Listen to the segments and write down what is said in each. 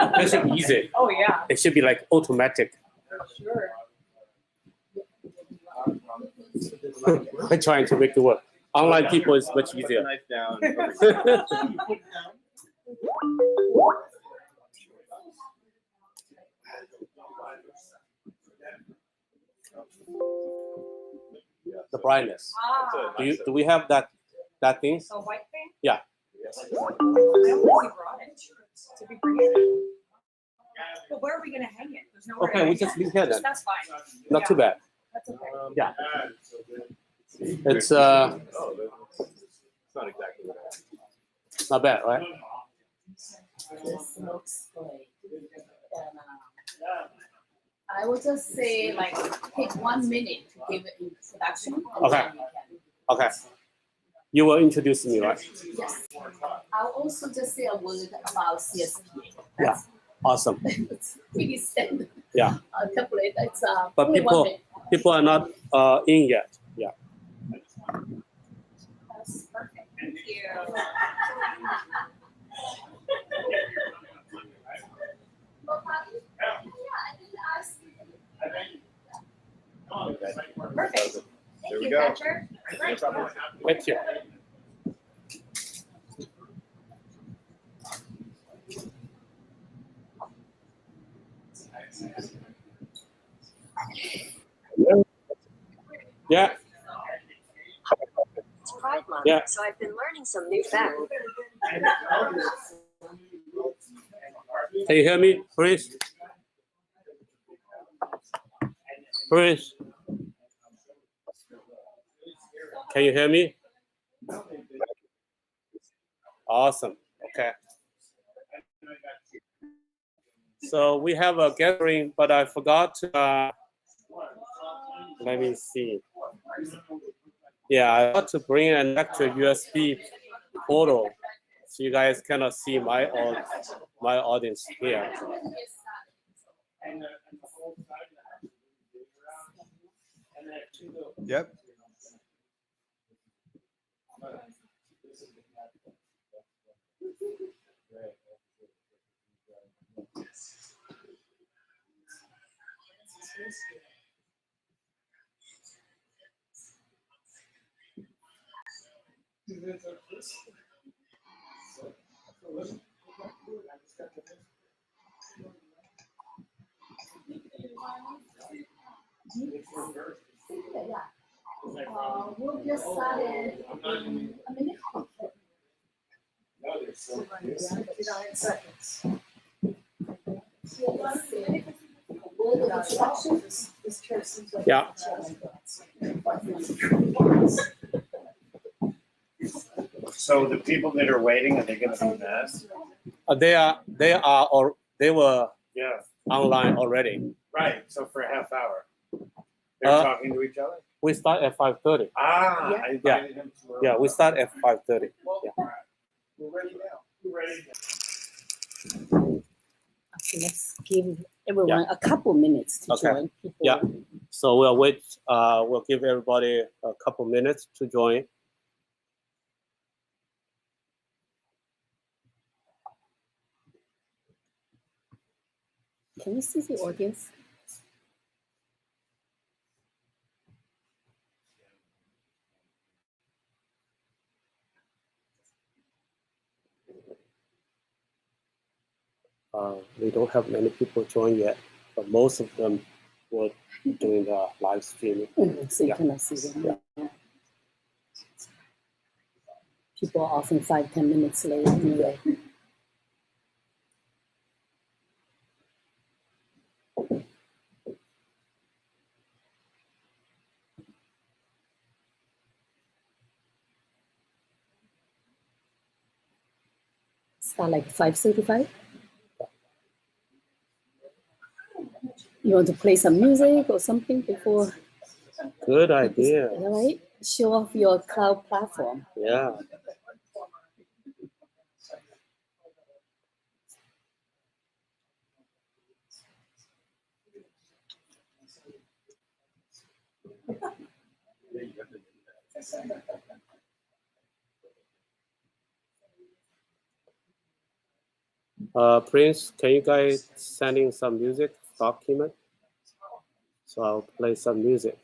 It should be easy. Oh yeah. It should be like automatic. Sure. I'm trying to make it work. Online people is much easier. Knife down. The brightness. Ah. Do we have that thing? The white thing? Yeah. I don't think we brought it. Did we bring it? But where are we gonna hang it? There's nowhere. Okay, to we hang just it. leave here then. That's fine. Not too bad. That's okay. Yeah. It's It's not exactly what I had. not bad, right? This looks great. And, I would just say like take 1 minute to give an introduction. And Okay. then you can- Okay. You will introduce me, right? Yes. I'll also just say a word about CSPA. Yeah. Awesome. It's pretty standard. Yeah. Template. It's But only 1 minute. people are not in yet. Yeah. That's perfect. Thank you. Perfect. There Thank we you, go. Thatcher. Thank you. Yeah. It's Pride Month, Yeah. so I've been learning some new facts. Can you hear me, please? Please. Can you hear me? Awesome. Okay. So we have a gathering, but I forgot to. Let me see. Yeah, I got to bring an extra USB photo, so you guys cannot see my audience here. Yep. We'll get started in a minute. Word of introduction. Yeah. So the people that are waiting, are they going to be masked? They were Yeah, online already. right. So for a half hour, they're talking to each other. We start at 5:30. Ah, Yeah. I invited him to. Yeah, we start at 5:30. Yeah. We're ready now. We're ready. Okay, let's give everyone a couple minutes to Okay. join. People. Yeah. So we'll wait. We'll give everybody a couple minutes to join. Can you see the audience? We don't have many people join yet, but most of them were doing the live streaming. So you Yeah. cannot see them. People are often 5-10 minutes late anyway. Start like 5:35. You want to play some music or something before? Good idea. All right. Show off your cloud platform. Yeah. Prince, can you guys send in some music document? So I'll play some music.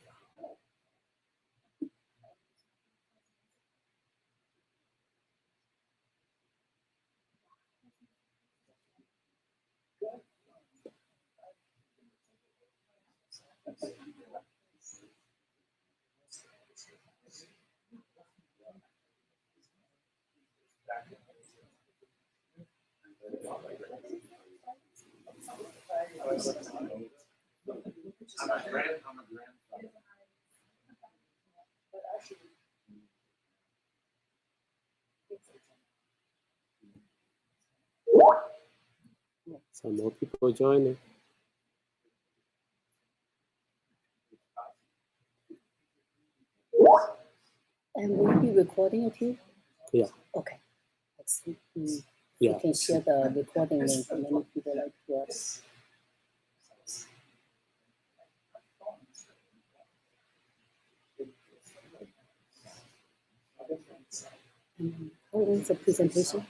Some more people joining. And will you be recording it too? Yeah. Okay. Let's see. Yeah. You can share the recording link. Many people like to watch. How is the presentation?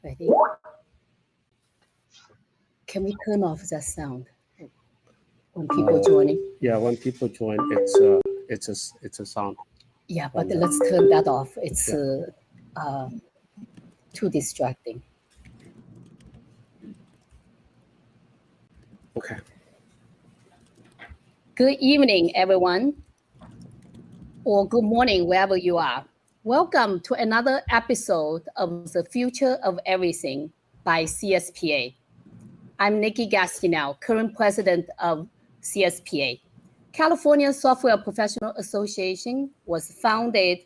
Ready? Can we turn off that sound when people joining? Yeah, when people join, it's a sound. Yeah, but From let's turn that off. It's Yeah. too distracting. Okay. Good evening, everyone, or good morning, wherever you are. Welcome to another episode of The Future of Everything by CSPA. I'm Nikki Gastinel, current president of CSPA. California Software Professional Association was founded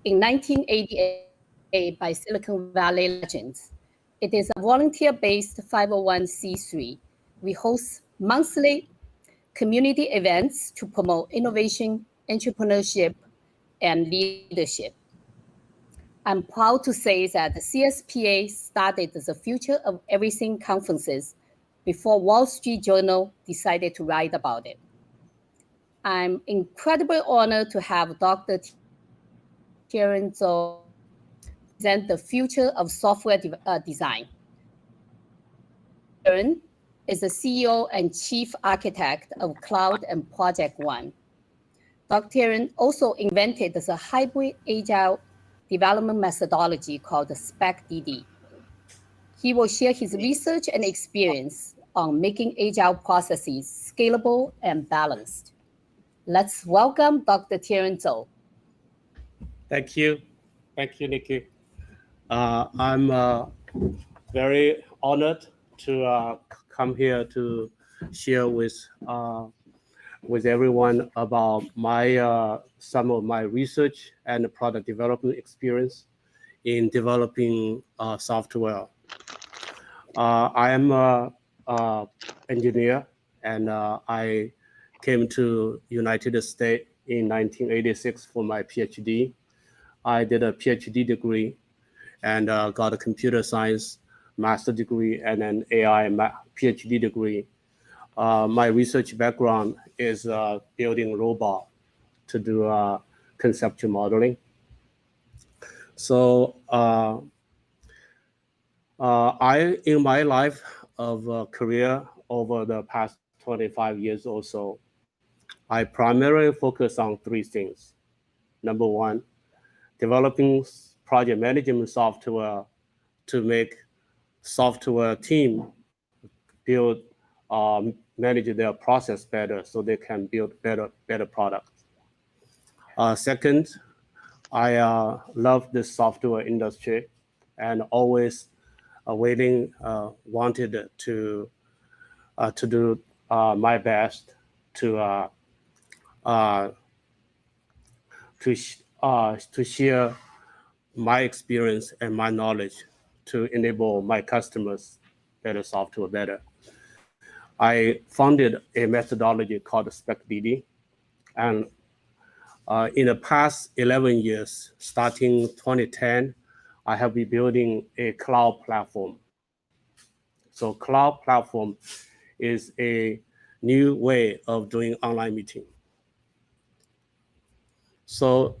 in 1988 by Silicon Valley legends. It is a volunteer-based 501c3. We host monthly community events to promote innovation, entrepreneurship, and leadership. I'm proud to say that the CSPA started the Future of Everything conferences before Wall Street Journal decided to write about it. I'm incredibly honored to have Dr. Tieren Zhou present the future of software design. Tieren is the CEO and Chief Architect of Cloud and Project One. Dr. Tieren also invented the hybrid agile development methodology called the SPEC-DD. He will share his research and experience on making agile processes scalable and balanced. Let's welcome Dr. Tieren Zhou. Thank you. Thank you, Nikki. I'm very honored to come here to share with everyone about my some of my research and product development experience in developing software. I am a engineer, and I came to United States in 1986 for my PhD. I did a PhD degree and got a computer science master degree and an AI PhD degree. My research background is building robot to do conceptual modeling. So in my life of career over the past 25 years or so, I primarily focus on three things. Number one, developing project management software to make software team build, manage their process better so they can build better products. Second, I love the software industry and always wanted to do my best to share my experience and my knowledge to enable my customers better software better. I founded a methodology called SPEC-DD, and in the past 11 years, starting 2010, I have been building a cloud platform. So cloud platform is a new way of doing online meeting. So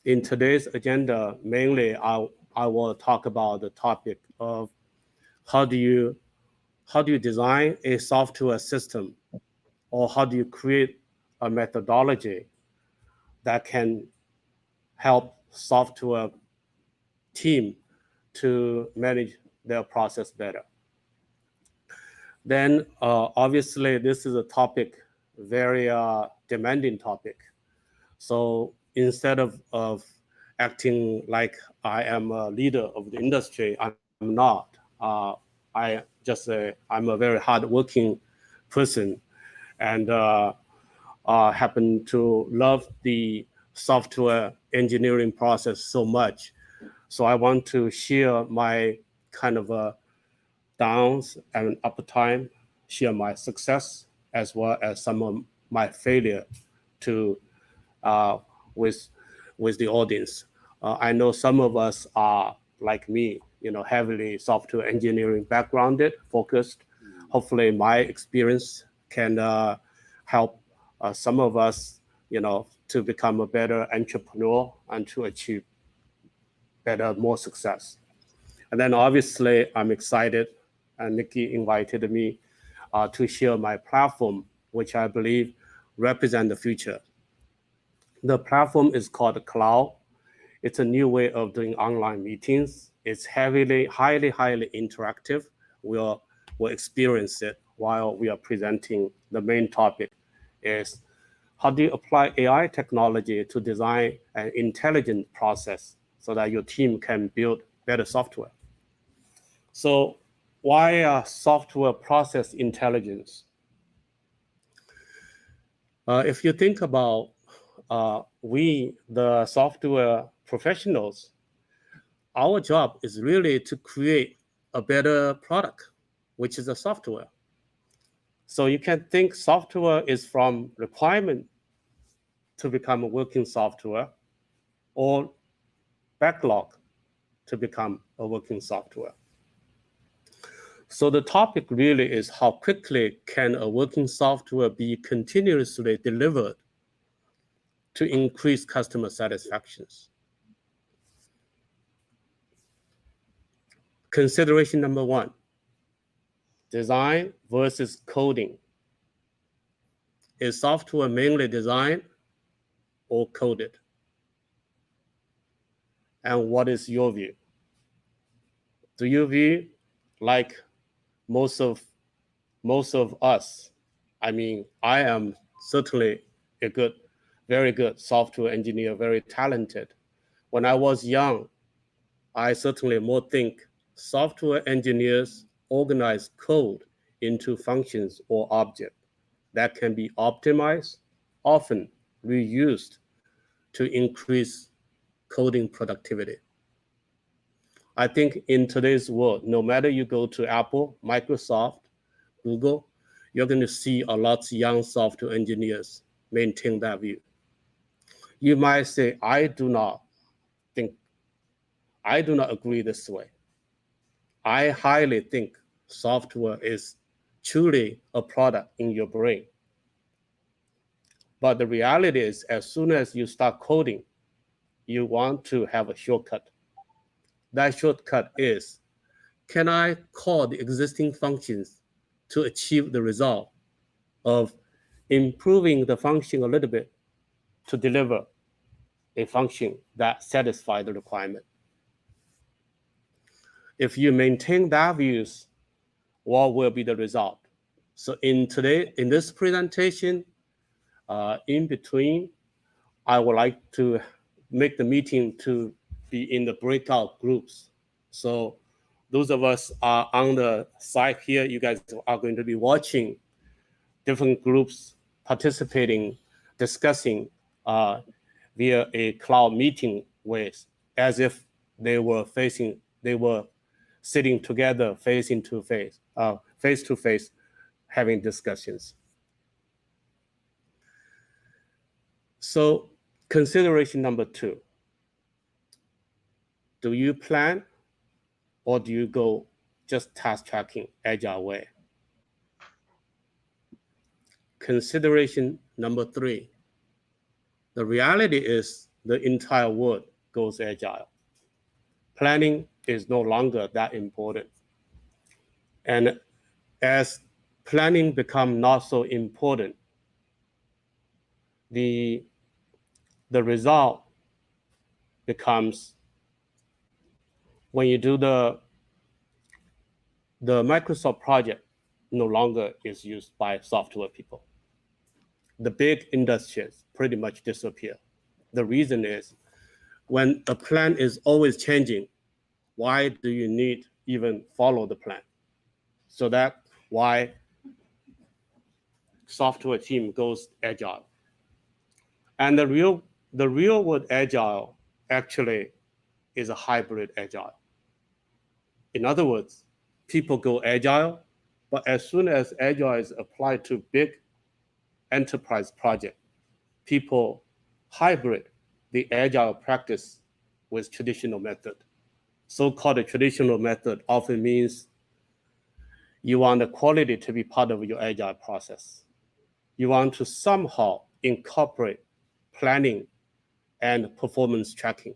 in today's agenda, mainly I will talk about the topic of how do you design a software system, or how do you create a methodology that can help software team to manage their process better. Then obviously this is a topic, very demanding topic. So instead of acting like I am a leader of the industry, I'm not. I'm a very hardworking person, and happen to love the software engineering process so much. So I want to share my kind of downs and up time, share my success as well as some of my failure to with the audience. I know some of us are like me, heavily software engineering backgrounded, focused. Hopefully my experience can help some of us, to become a better entrepreneur and to achieve better, more success. And then obviously I'm excited, and Nikki invited me to share my platform, which I believe represent the future. The platform is called Cloud. It's a new way of doing online meetings. It's highly interactive. We'll experience it while we are presenting. The main topic is how do you apply AI technology to design an intelligent process so that your team can build better software. So why software process intelligence? If you think about we, the software professionals, our job is really to create a better product, which is a software. So you can think software is from requirement to become a working software, or backlog to become a working software. So the topic really is how quickly can a working software be continuously delivered to increase customer satisfactions. Consideration number one, design versus coding. Is software mainly designed or coded? And what is your view? Do you view like most of us? I mean, I am certainly a very good software engineer, very talented. When I was young, I certainly more think software engineers organize code into functions or objects that can be optimized, often reused to increase coding productivity. I think in today's world, no matter you go to Apple, Microsoft, Google, you're going to see a lot of young software engineers maintain that view. You might say, I do not agree this way. I highly think software is truly a product in your brain. But the reality is, as soon as you start coding, you want to have a shortcut. That shortcut is, can I call the existing functions to achieve the result of improving the function a little bit to deliver a function that satisfies the requirement? If you maintain that views, what will be the result? So in this presentation, in between, I would like to make the meeting to be in the breakout groups. So those of us are on the side here, you guys are going to be watching different groups participating, discussing via a cloud meeting with, as if they were sitting together face to face, having discussions. So consideration number two, do you plan or do you go just task tracking agile way? Consideration number three, the reality is the entire world goes agile. Planning is no longer that important. And as planning becomes not so important, the result becomes when you do the Microsoft project no longer is used by software people. The big industries pretty much disappear. The reason is when a plan is always changing, why do you need even follow the plan? So that's why software team goes agile. And the real word agile actually is a hybrid agile. In other words, people go agile, but as soon as agile is applied to big enterprise project, people hybrid the agile practice with traditional method. So-called traditional method often means you want the quality to be part of your agile process. You want to somehow incorporate planning and performance tracking.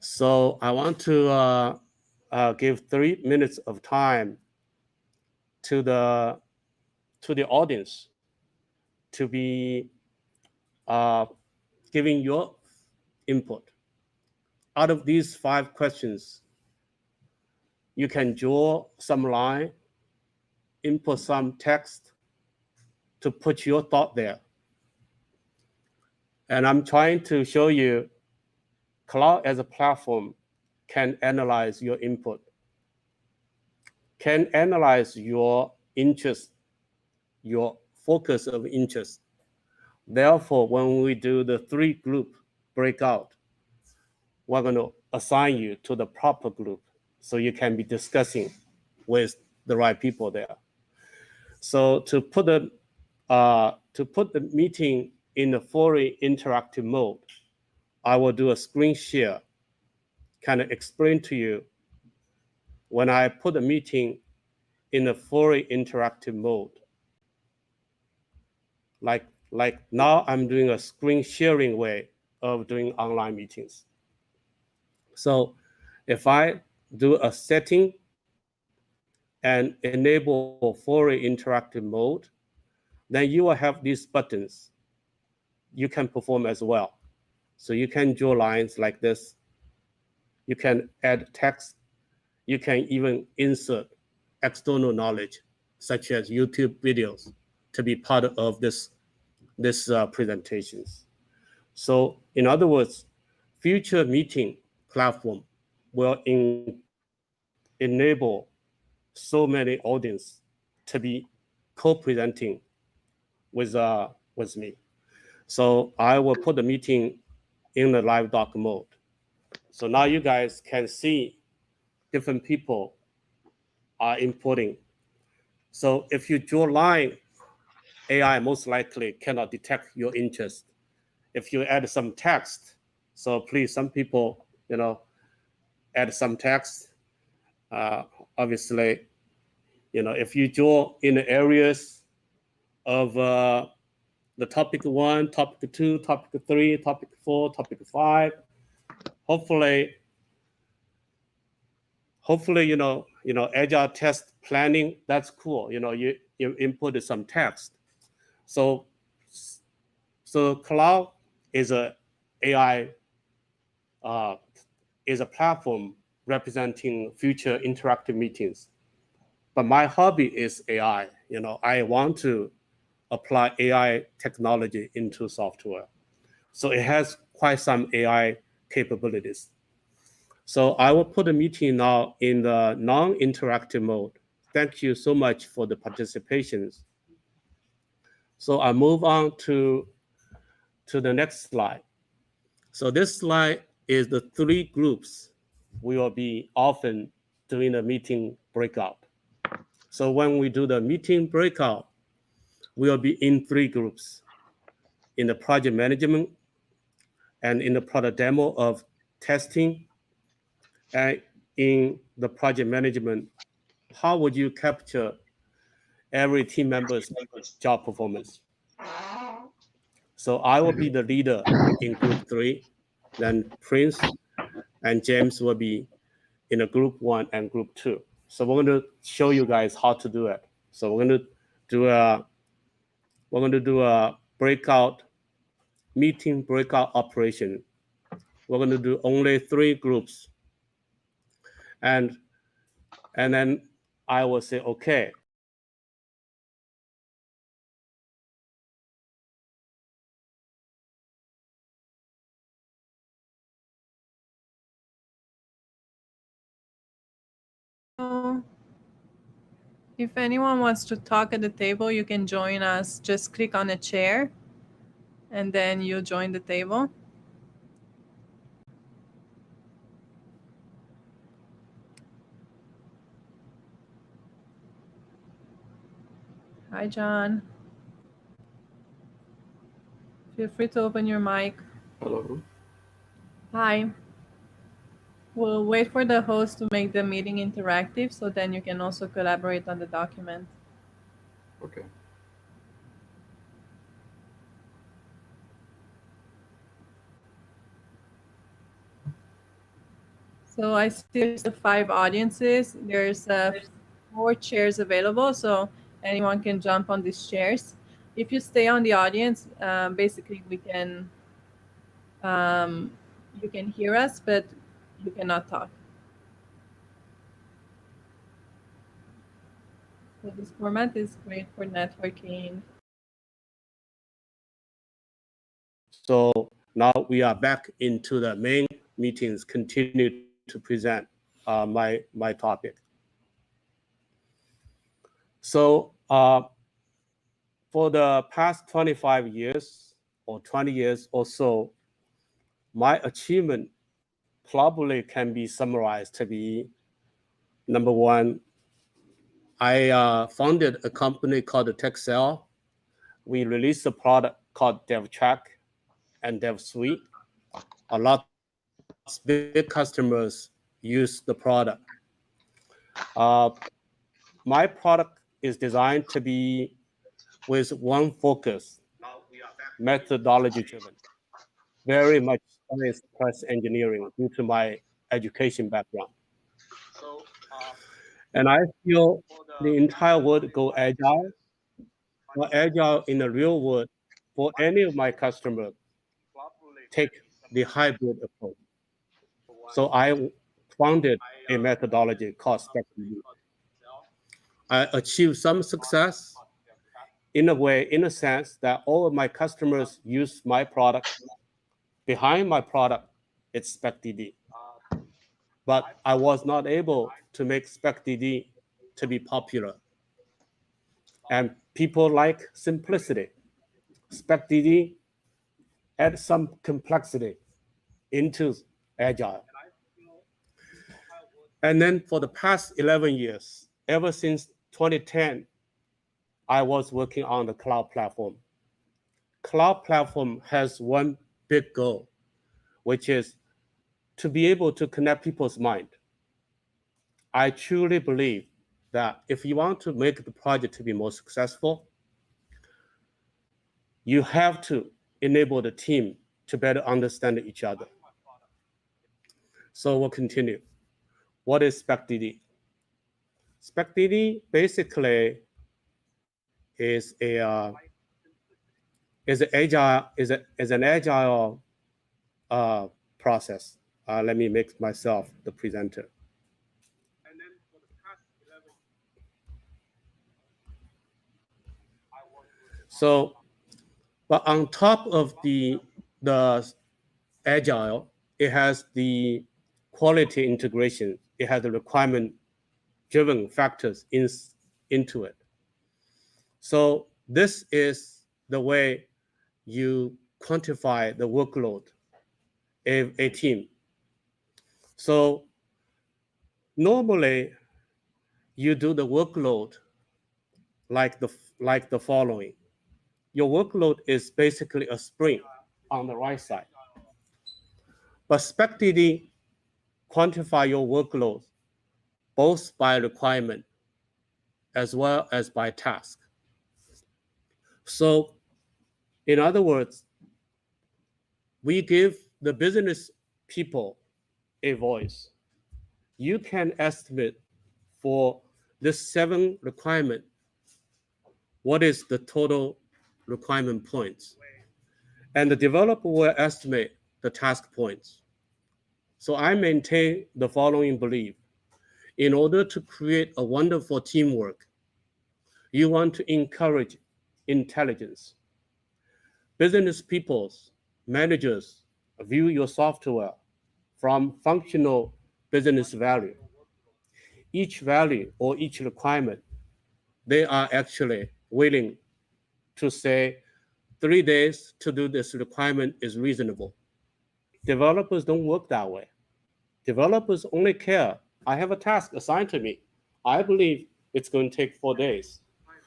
So I want to give 3 minutes of time to the audience to be giving your input. Out of these 5 questions, you can draw some line, input some text to put your thought there. And I'm trying to show you cloud as a platform can analyze your input, can analyze your interest, your focus of interest. Therefore, when we do the 3 group breakout, we're going to assign you to the proper group so you can be discussing with the right people there. So to put the meeting in a fully interactive mode, I will do a screen share, kind of explain to you when I put the meeting in a fully interactive mode. Like now I'm doing a screen sharing way of doing online meetings. So if I do a setting and enable fully interactive mode, then you will have these buttons you can perform as well. So you can draw lines like this. You can add text. You can even insert external knowledge, such as YouTube videos, to be part of this presentations. So in other words, future meeting platform will enable so many audience to be co-presenting with me. So I will put the meeting in the live doc mode. So now you guys can see different people are inputting. So if you draw line, AI most likely cannot detect your interest. If you add some text, so please, some people, add some text. Obviously, if you draw in the areas of the topic 1, topic 2, topic 3, topic 4, topic 5, hopefully, agile test planning, that's cool. You input some text. So cloud is a AI, is a platform representing future interactive meetings. But my hobby is AI. I want to apply AI technology into software. So it has quite some AI capabilities. So I will put the meeting now in the non-interactive mode. Thank you so much for the participations. So I move on to the next slide. So this slide is the 3 groups we will be often doing a meeting breakout. So when we do the meeting breakout, we will be in 3 groups: in the project management, and in the product demo of testing, and in the project management, how would you capture every team member's job performance? So I will be the leader in group 3, then Prince and James will be in a group 1 and group 2. So we're going to show you guys how to do it. So we're going to do a meeting breakout operation. We're going to do only 3 groups, and then I will say, okay. If anyone wants to talk at the table, you can join us. Just click on a chair and then you'll join the table. Hi, John. Feel free to open your mic. Hello. Hi. We'll wait for the host to make the meeting interactive so then you can also collaborate on the document. Okay. So I see there's the 5 audiences. There's 4 chairs available, so anyone can jump on these chairs. If you stay on the audience, basically you can hear us, but you cannot talk. So this format is great for networking. So now we are back into the main meetings, continue to present my topic. So for the past 25 years or 20 years or so, my achievement probably can be summarized to be, number one, I founded a company called TechCell. We released a product called DevTrack and DevSuite. A lot of big customers use the product. My product is designed to be with one focus, methodology driven, very much science plus engineering due to my education background. And I feel the entire world go agile, or agile in the real world for any of my customers take the hybrid approach. So I founded a methodology called SpecDD. I achieved some success in a sense that all of my customers use my product. Behind my product, it's SpecDD. But I was not able to make SpecDD to be popular. And people like simplicity. SpecDD add some complexity into agile. And then for the past 11 years, ever since 2010, I was working on the cloud platform. Cloud platform has one big goal, which is to be able to connect people's mind. I truly believe that if you want to make the project to be more successful, you have to enable the team to better understand each other. So we'll continue. What is SpecDD? SpecDD basically is an agile process. Let me make myself the presenter. So, but on top of the agile, it has the quality integration. It has the requirement-driven factors into it. So this is the way you quantify the workload of a team. So normally, you do the workload like the following. Your workload is basically a spring on the right side. But SpecDD quantify your workload both by requirement as well as by task. So in other words, we give the business people a voice. You can estimate for this 7 requirement, what is the total requirement points? And the developer will estimate the task points. So I maintain the following belief. In order to create a wonderful teamwork, you want to encourage intelligence. Business peoples, managers view your software from functional business value. Each value or each requirement, they are actually willing to say 3 days to do this requirement is reasonable. Developers don't work that way. Developers only care, I have a task assigned to me. I believe it's going to take 4 days.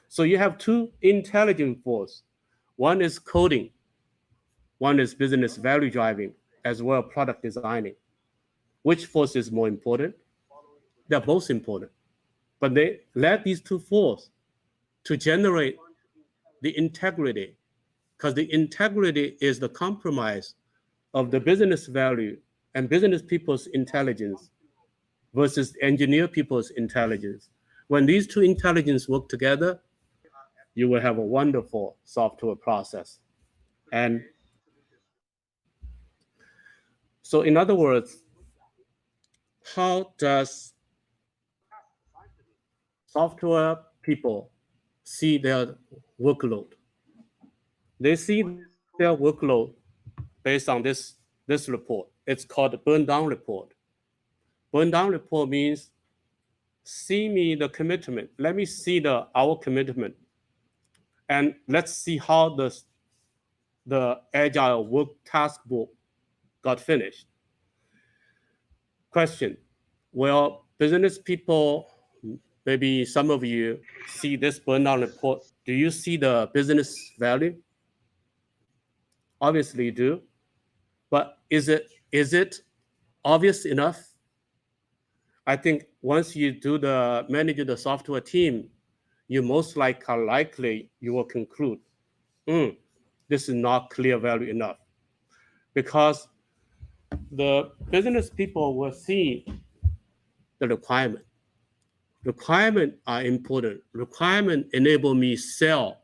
So you have 2 intelligent forces. One is coding, one is business value driving, as well product designing. Which force is more important? They're both important. But they let these 2 forces to generate the integrity, because the integrity is the compromise of the business value and business people's intelligence versus engineer people's intelligence. When these two intelligence work together, you will have a wonderful software process. And so in other words, how does software people see their workload? They see their workload based on this report. It's called the burn down report. Burn down report means see me the commitment. Let me see our commitment. And let's see how the agile work task book got finished. Question, well, business people, maybe some of you see this burn down report. Do you see the business value? Obviously you do. But is it obvious enough? I think once you manage the software team, you most likely you will conclude, this is not clear value enough. Because the business people will see the requirement. Requirements are important. Requirement enable me sell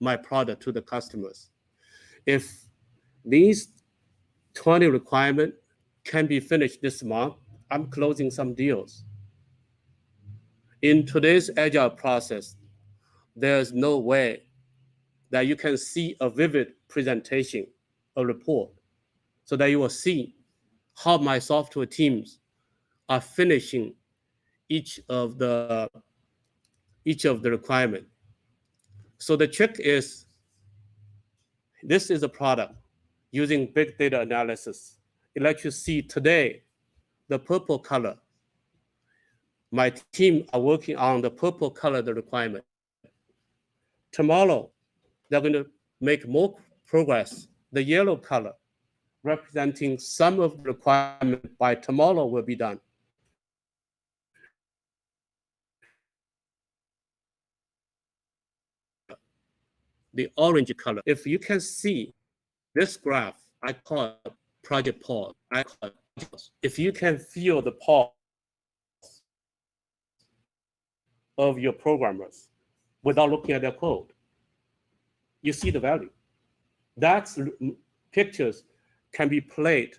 my product to the customers. If these 20 requirements can be finished this month, I'm closing some deals. In today's agile process, there's no way that you can see a vivid presentation, a report, so that you will see how my software teams are finishing each of the requirement. So the trick is, this is a product using big data analysis. It lets you see today the purple color. My team are working on the purple color, the requirement. Tomorrow, they're going to make more progress. The yellow color, representing some of the requirement by tomorrow will be done. The orange color. If you can see this graph, I call it project pause. If you can feel the pause of your programmers without looking at their code, you see the value. That's pictures can be played.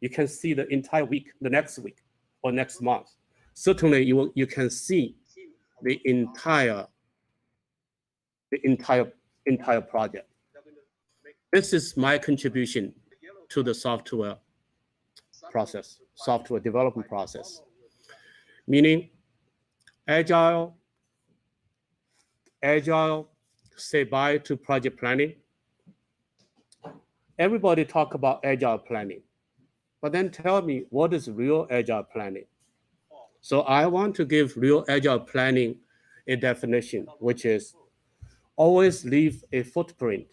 You can see the entire week, the next week, or next month. Certainly, you can see the entire project. This is my contribution to the software process, software development process. Meaning, agile say bye to project planning. Everybody talk about agile planning, but then tell me, what is real agile planning? So I want to give real agile planning a definition, which is always leave a footprint,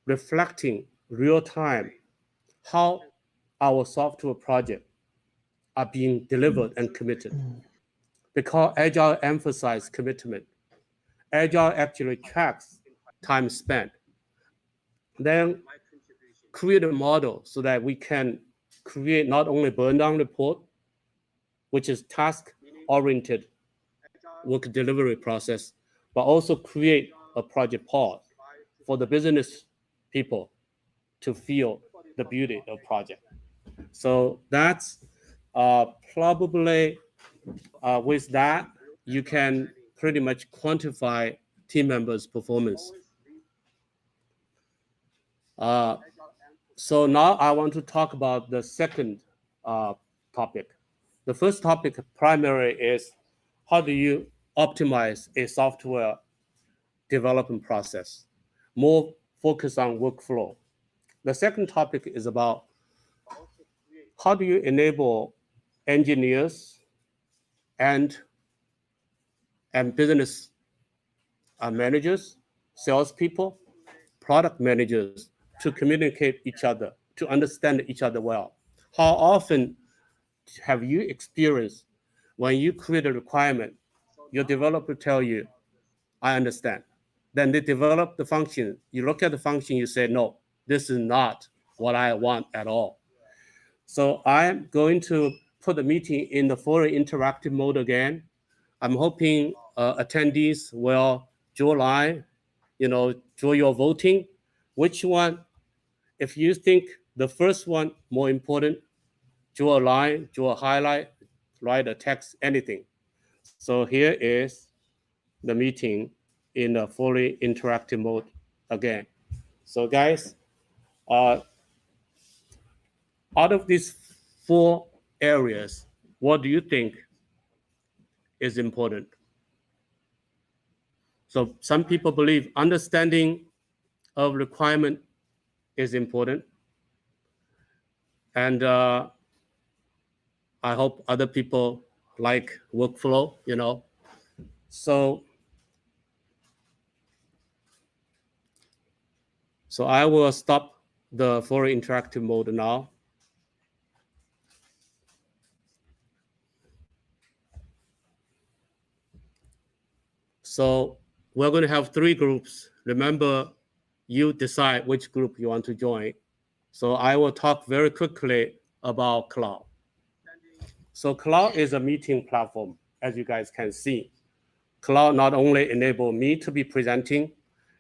reflecting real time how our software projects are being delivered and committed. Because agile emphasizes commitment. Agile actually tracks time spent. Then create a model so that we can create not only burn down report, which is task-oriented work delivery process, but also create a project pause for the business people to feel the beauty of project. So that's probably with that, you can pretty much quantify team members' performance. So now I want to talk about the second topic. The first topic primary is how do you optimize a software development process, more focus on workflow. The second topic is about how do you enable engineers and business managers, salespeople, product managers to communicate each other, to understand each other well. How often have you experienced when you create a requirement, your developer tell you, I understand. Then they develop the function. You look at the function, you say, no, this is not what I want at all. So I'm going to put the meeting in the fully interactive mode again. I'm hoping attendees will draw a line, draw your voting. Which one, if you think the first one more important, draw a line, draw a highlight, write a text, anything. So here is the meeting in the fully interactive mode again. So guys, out of these 4 areas, what do you think is important? So some people believe understanding of requirement is important. And I hope other people like workflow, So I will stop the fully interactive mode now. So we're going to have 3 groups. Remember, you decide which group you want to join. So I will talk very quickly about Cloud. So Cloud is a meeting platform, as you guys can see. Cloud not only enable me to be presenting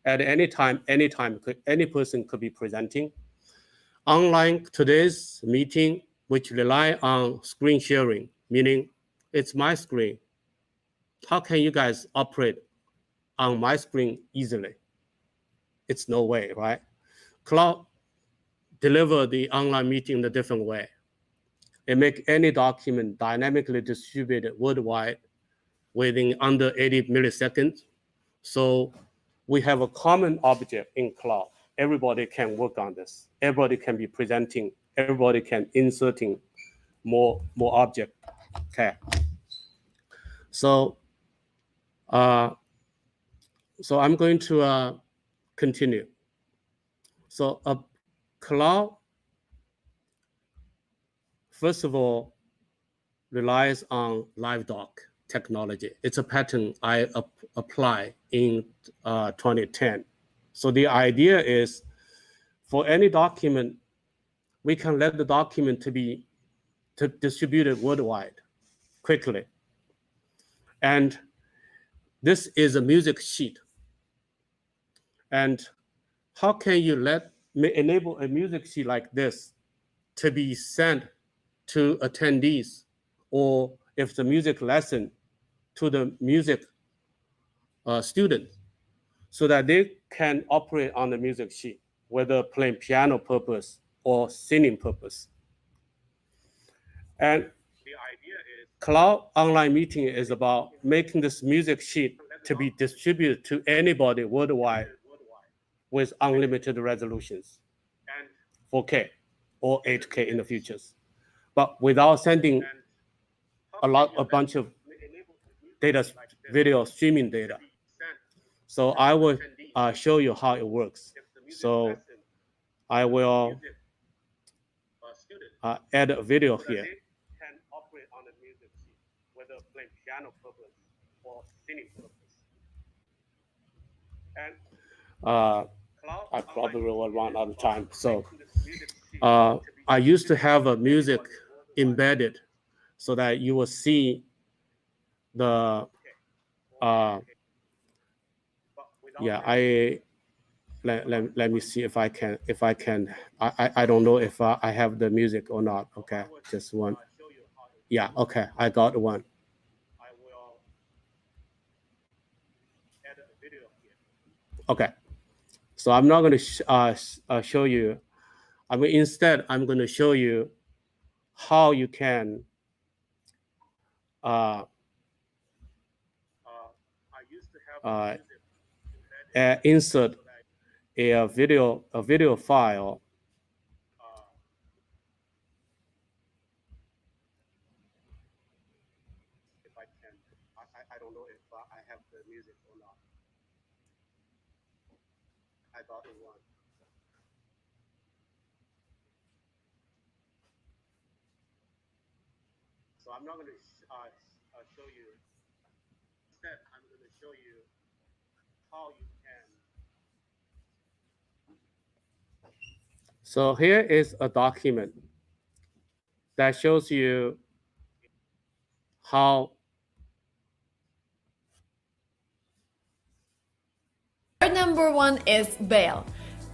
at any time, any person could be presenting. Unlike today's meeting, which rely on screen sharing, meaning it's my screen. How can you guys operate on my screen easily? It's no way, right? Cloud deliver the online meeting in a different way. It make any document dynamically distributed worldwide within under 80 milliseconds. So we have a common object in cloud. Everybody can work on this. Everybody can be presenting. Everybody can inserting more object. Okay. So I'm going to continue. So a cloud, first of all, relies on LiveDoc technology. It's a pattern I apply in 2010. So the idea is for any document, we can let the document to be distributed worldwide quickly. And this is a music sheet. And how can you enable a music sheet like this to be sent to attendees, or if the music lesson to the music students, so that they can operate on the music sheet, whether playing piano purpose or singing purpose. And the idea is cloud online meeting is about making this music sheet to be distributed to anybody worldwide with unlimited resolutions, 4K or 8K in the futures, but without sending a bunch of data, video streaming data. So I will show you how it works. So I will add a video here. Can operate on the music sheet, whether playing piano purpose or singing purpose. And I probably will run out of time. So I used to have a music embedded so that you will see the let me see if I can I don't know if I have the music or not. Okay, just one. Yeah, okay, I got one. I will add a video here. Okay, so I'm not going to show you. I mean, instead, I'm going to show you how you can insert a video file if I can. I don't know if I have the music or not. I got one. So I'm not going to show you. Instead, I'm going to show you how you can. So here is a document that shows you how Word number one is bail.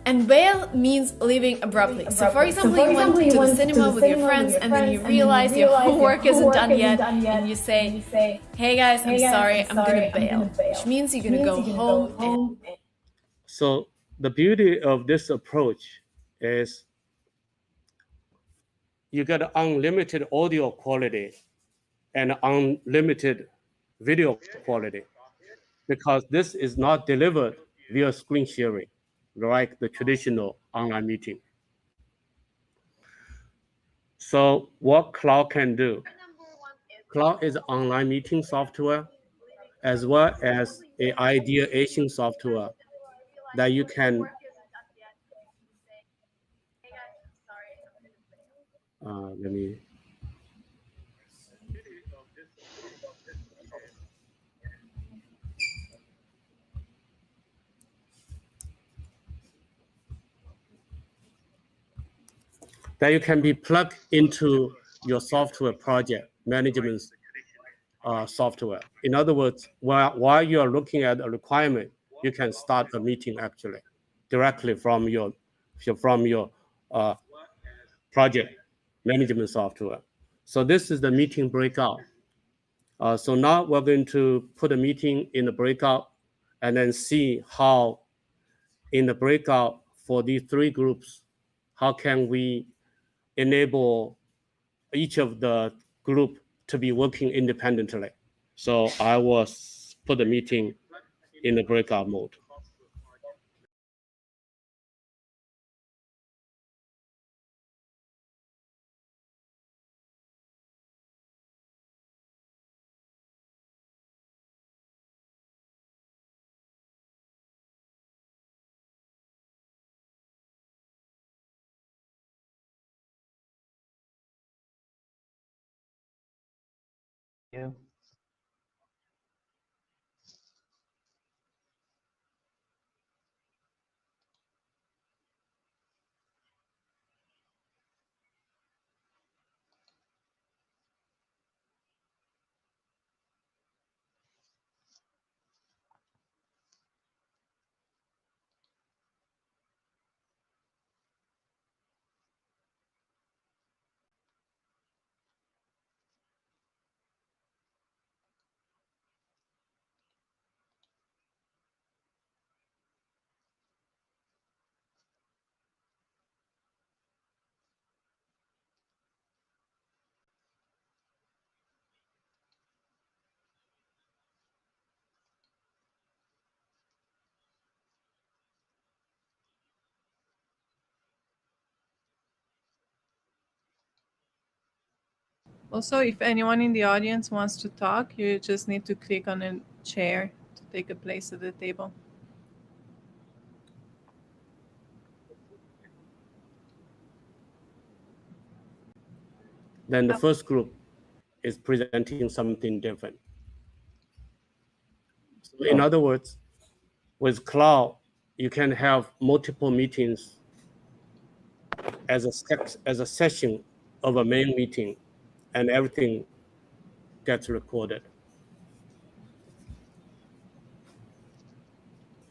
And bail means leaving abruptly. So for example, you went to the cinema with your friends and then you realize your homework isn't done yet and you say, hey guys, I'm sorry, I'm gonna bail. Which means you're gonna go home and... So the beauty of this approach is you get unlimited audio quality and unlimited video quality, because this is not delivered via screen sharing, like the traditional online meeting. So what Cloud can do, Cloud is online meeting software as well as a ideation software that you can let me that you can be plugged into your software project management software. In other words, while you are looking at a requirement, you can start a meeting actually directly from your uh, project management software. So this is the meeting breakout. So now we're going to put a meeting in the breakout and then see how in the breakout for these three groups, how can we enable each of the group to be working independently. So I was put the meeting in the breakout mode. Yeah. Also, if anyone in the audience wants to talk, you just need to click on a chair to take a place at the table. Then the first group is presenting something different. So in other words, with Cloud, you can have multiple meetings as a session of a main meeting, and everything gets recorded.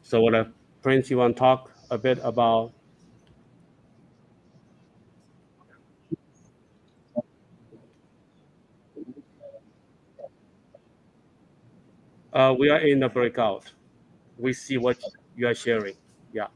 So what Prince, you want to talk a bit about? We are in the breakout. We see what you are sharing. Yeah.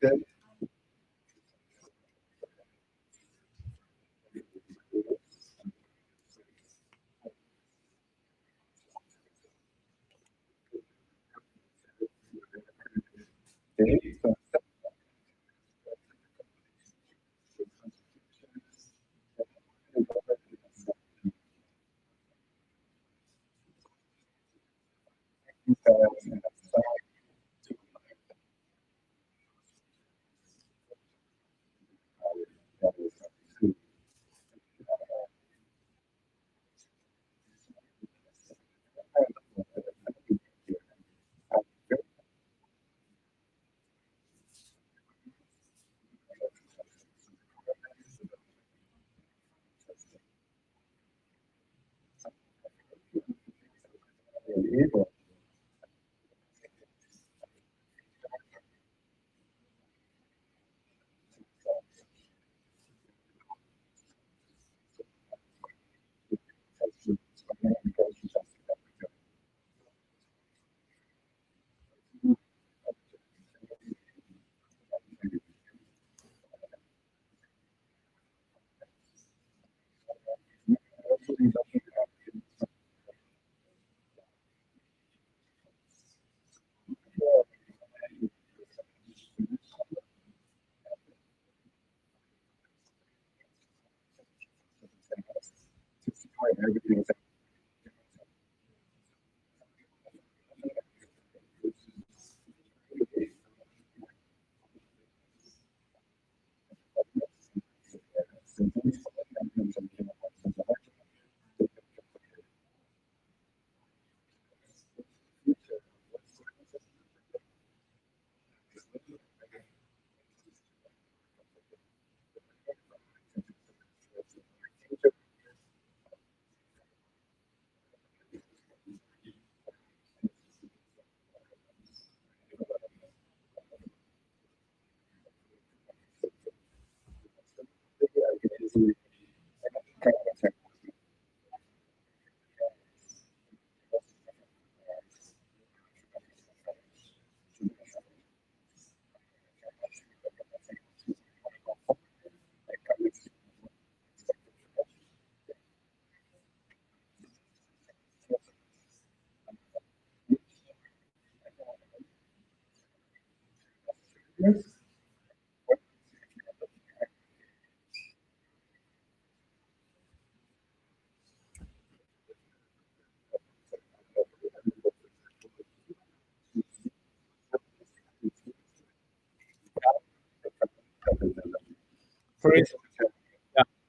Please,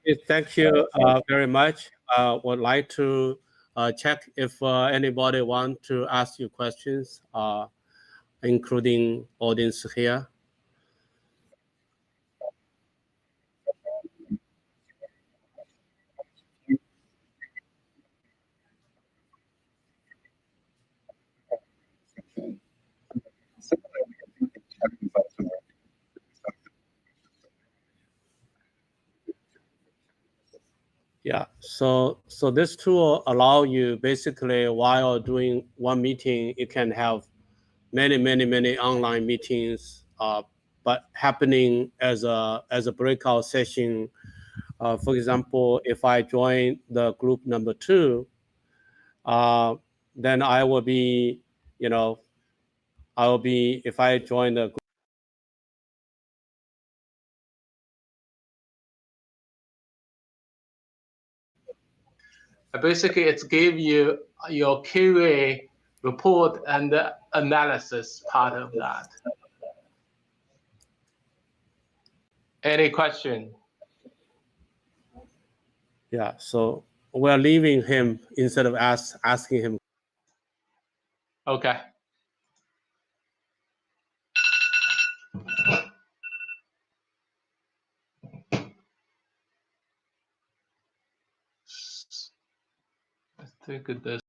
please, thank you very much. Would like to check if anybody want to ask you questions, including audience here. Yeah, so this tool allow you basically while doing one meeting, you can have many online meetings, but happening as a breakout session. For example, if I join the group number 2, then I will be, if I join the group, basically it's give you your QA report and the analysis part of that. Any question? Yeah, so we're leaving him instead of asking him. Okay. Let's take this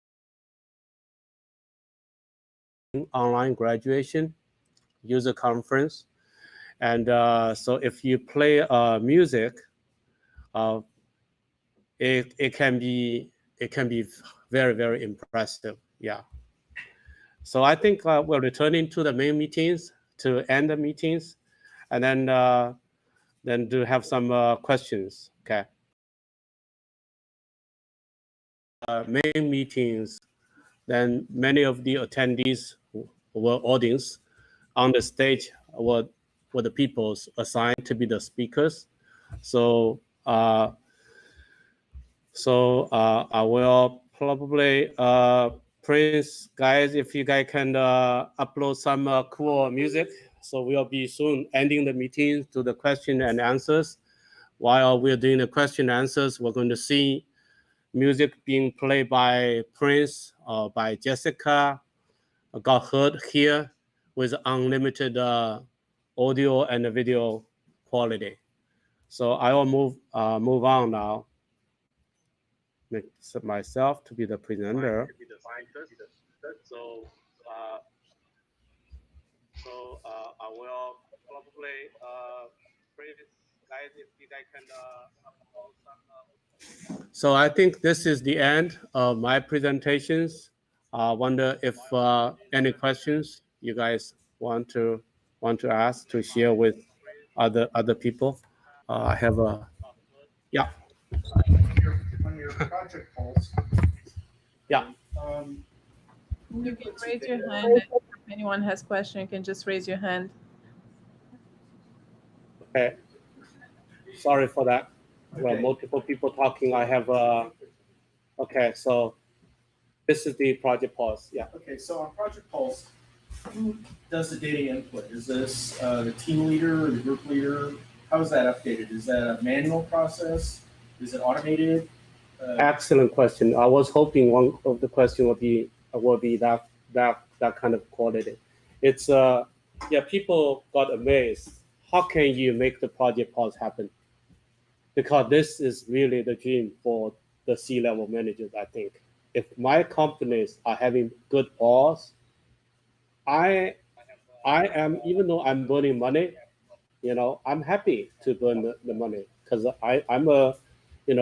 online graduation user conference, and so if you play music, it can be very impressive. Yeah. So I think we're returning to the main meetings to end the meetings, and then to have some questions. Okay. Main meetings, then many of the attendees were audience. On the stage were the people assigned to be the speakers. So I will probably Prince guys, if you guys can upload some cool music. So we'll be soon ending the meeting to the question and answers. While we're doing the question and answers, we're going to see music being played by Prince or by Jessica. Got heard here with unlimited audio and video quality. So I will move on now. Make myself to be the presenter. So I will probably guys, if you guys can upload some. So I think this is the end of my presentations. I wonder if any questions you guys want to ask to share with other people. I have a yeah. On your project polls. Yeah. You can raise your hand. If anyone has question, you can just raise your hand. Okay. Sorry for that. Okay. Well, multiple people talking. I have okay, so this is the project pulse. Yeah. Okay, so on project pulse, who does the data input? Is this the team leader or the group leader? How is that updated? Is that a manual process? Is it automated? Excellent question. I was hoping one of the question would be that kind of quality. It's yeah, people got amazed. How can you make the project pulse happen? Because this is really the dream for the C-level managers, I think. If my companies are having good pulse, I am, even though I'm burning money, I'm happy to burn the money because I'm a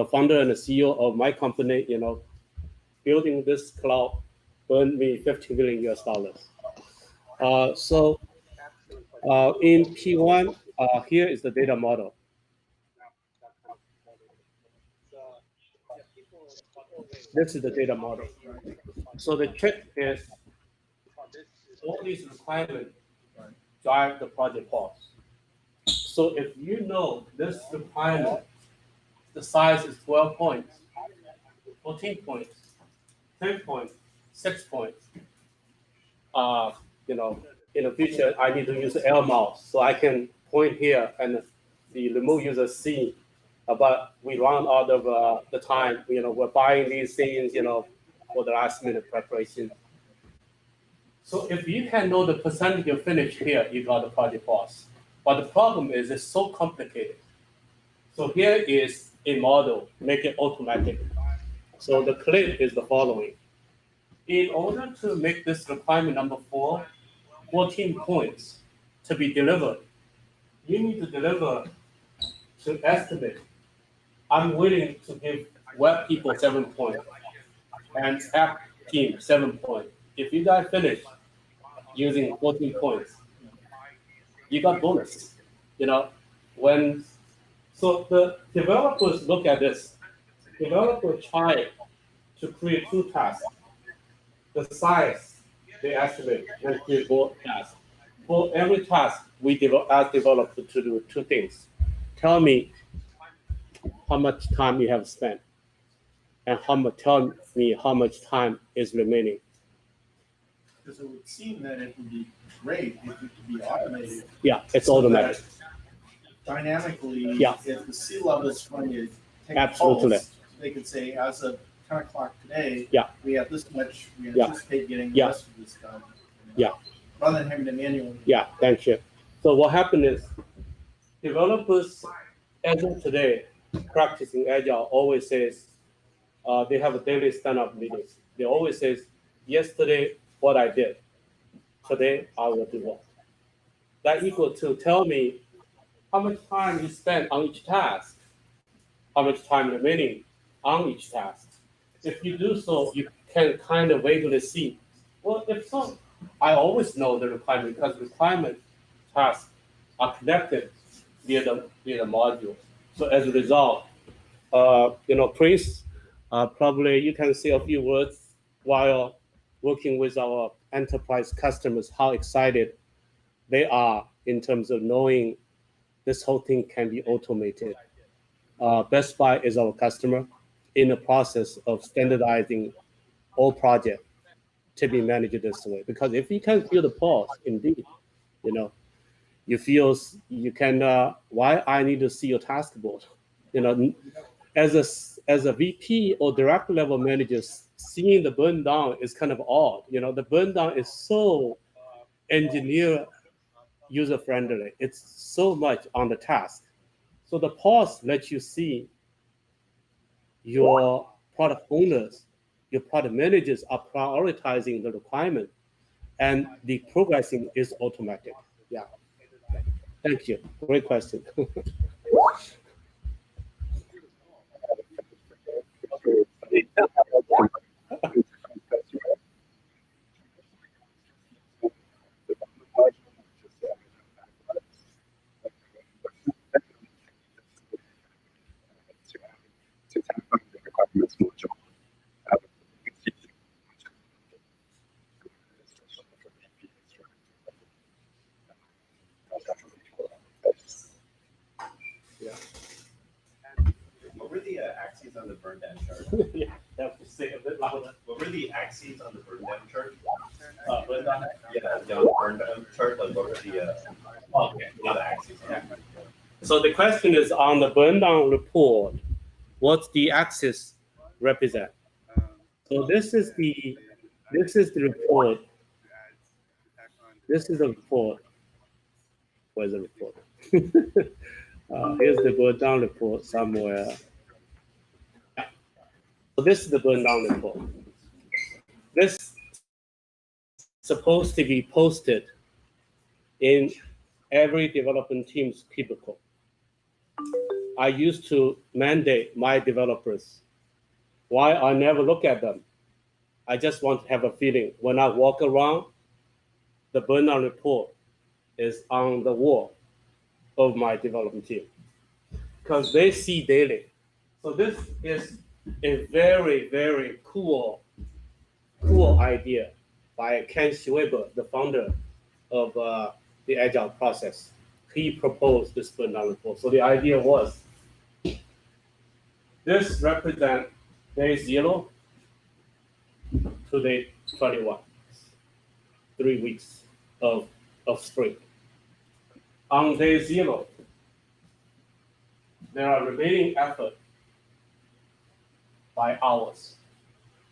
founder and a CEO of my company. Building this cloud burned me $50 million. So in P1, here is the data model. This is the data model. So the trick is all these requirements drive the project pulse. So if you know this requirement, the size is 12 points, 14 points, 10 points, 6 points. In the future, I need to use L mouse so I can point here and the remote user see. But we run out of the time. We're buying these things, for the last minute preparation. So if you can know the percentage you finish here, you got the project pulse. But the problem is it's so complicated. So here is a model, make it automatic. So the clip is the following. In order to make this requirement number 4, 14 points to be delivered, you need to deliver to estimate. I'm willing to give web people 7 points and app team 7 points. If you guys finish using 14 points, you got bonus. So the developers look at this. Developers try to create 2 tasks. The size they estimate and create both tasks. For every task, we as developers to do 2 things. Tell me how much time you have spent, and tell me how much time is remaining. Because it would seem that it would be great if it could be automated. Yeah, it's automatic. Dynamically, yeah. If the C-level is going to take absolutely, a pulse, they could say, as of 10 o'clock today, yeah. we have this much, we anticipate getting the rest of this done. Yeah. Rather than having to manually. Yeah, thank you. So what happened is, developers, as of today, practicing Agile always says, they have a daily stand-up meetings. They always says, yesterday, what I did. Today, I will do what. That equal to tell me how much time you spend on each task, how much time remaining on each task. If you do so, you can kind of vaguely see. Well, if so, I always know the requirement because requirement task are connected via the module. So as a result, Prince, probably you can say a few words while working with our enterprise customers, how excited they are in terms of knowing this whole thing can be automated. Best Buy is our customer in the process of standardizing all projects to be managed this way. Because if you can feel the pulse, indeed, you feel you can. Why I need to see your task board? As a VP or direct level manager, seeing the burn down is kind of odd. The burn down is so engineer user friendly. It's so much on the task. So the pause lets you see your product owners, your product managers are prioritizing the requirement, and the progressing is automatic. Yeah. Thank you. Great question. What were the axes on the burn down chart? Yeah, have to say a bit louder. What were the axes on the burn down chart? Burn down? Yeah, the burn down chart. Like, what were the? Okay, what are the axes? On that? So the question is on the burn down report, what's the axis represent? So this is the report. This is the report. Where's the report? Here's the burn down report somewhere. Yeah. So this is the burn down report. This is supposed to be posted in every development team's cubicle. I used to mandate my developers. Why I never look at them? I just want to have a feeling. When I walk around, the burn down report is on the wall of my development team because they see daily. So this is a very, very cool idea by Ken Schwaber, the founder of the Agile process. He proposed this burn down report. So the idea was this represents day 0 to day 21, 3 weeks of sprint. On day 0, there are remaining effort by hours,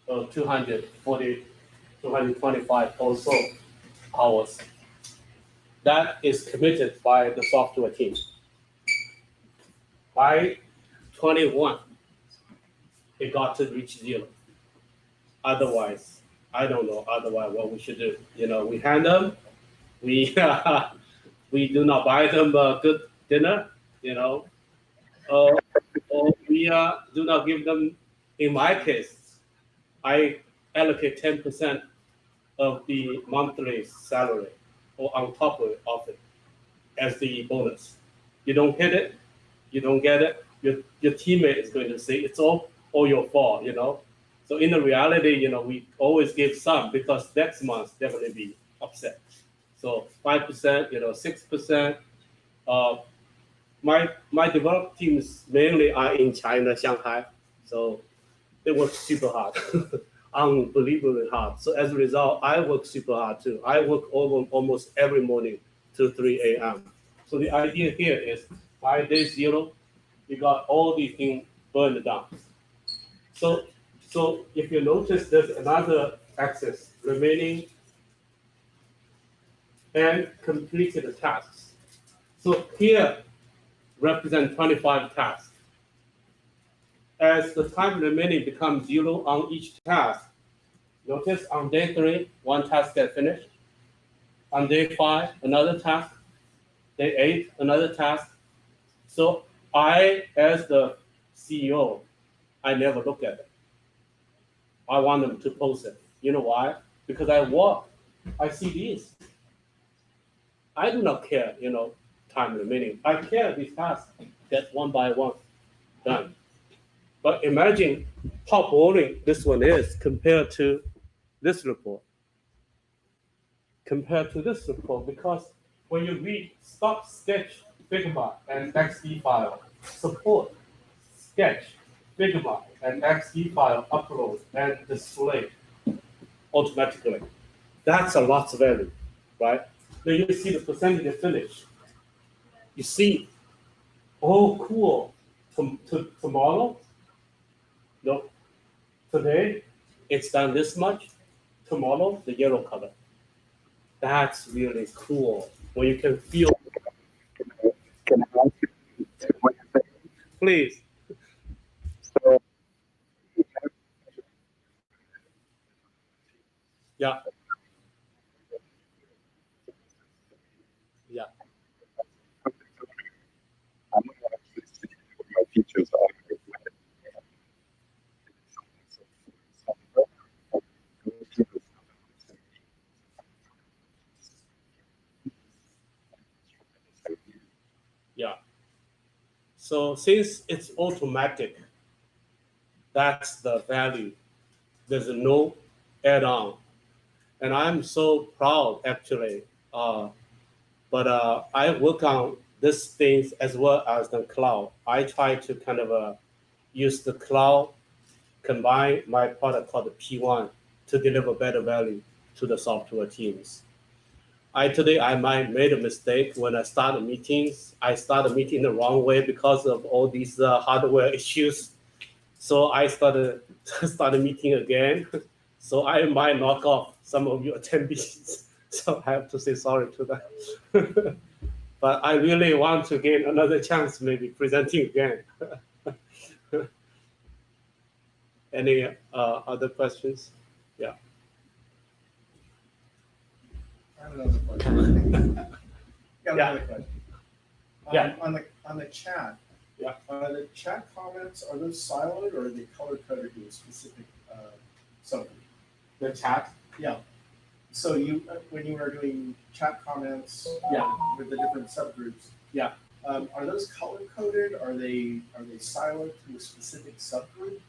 so 240, 225 or so hours. That is committed by the software team. By 21, it got to reach 0. Otherwise, I don't know. Otherwise, what we should do? We hand them. We we do not buy them a good dinner. Or we do not give them. In my case, I allocate 10% of the monthly salary or on top of it as the bonus. You don't hit it, you don't get it. Your teammate is going to say it's all your fault. So in the reality, we always give some because next month they're going to be upset. So 5%, 6%. My development teams mainly are in China, Shanghai. So they work super hard, unbelievably hard. So as a result, I work super hard too. I work almost every morning till 3 a.m. So the idea here is by day 0, you got all these things burned down. So if you notice, there's another axis, remaining and completed tasks. So here represent 25 tasks. As the time remaining becomes 0 on each task, notice on day 3, 1 task gets finished. On day 5, another task. Day 8, another task. So I, as the CEO, I never look at it. I want them to post it. You know why? Because I walk, I see these. I do not care, time remaining. I care these tasks get one by one done. But imagine how boring this one is compared to this report. Because when you read stop, sketch, Figma, and XD file, support, sketch, Figma, and XD file upload and display automatically. That's a lot of value, right? Then you see the percentage finish. You see, oh, cool. Tomorrow, no, today it's done this much. Tomorrow, the yellow color. That's really cool when you can feel. Can I ask you what you say? Please. So, Yeah. Yeah. I'm going to actually see what my features are. Yeah. So since it's automatic, that's the value. There's no add-on. And I'm so proud actually. But I work on these things as well as the cloud. I try to kind of use the cloud, combine my product called the P1 to deliver better value to the software teams. Today I might made a mistake when I started meetings. I started meeting the wrong way because of all these hardware issues. So I started meeting again. So I might knock off some of your attendees. So I have to say sorry to that. But I really want to gain another chance, maybe presenting again. Any other questions? Yeah. I have another question. Got Yeah. another question. Yeah. On the chat. Yeah. The chat comments, are those siloed or are they color coded to a specific subgroup? The chat? Yeah. So you, when you are doing chat comments, Yeah, with the different subgroups, yeah. Are those color coded? Are they siloed to a specific subgroup?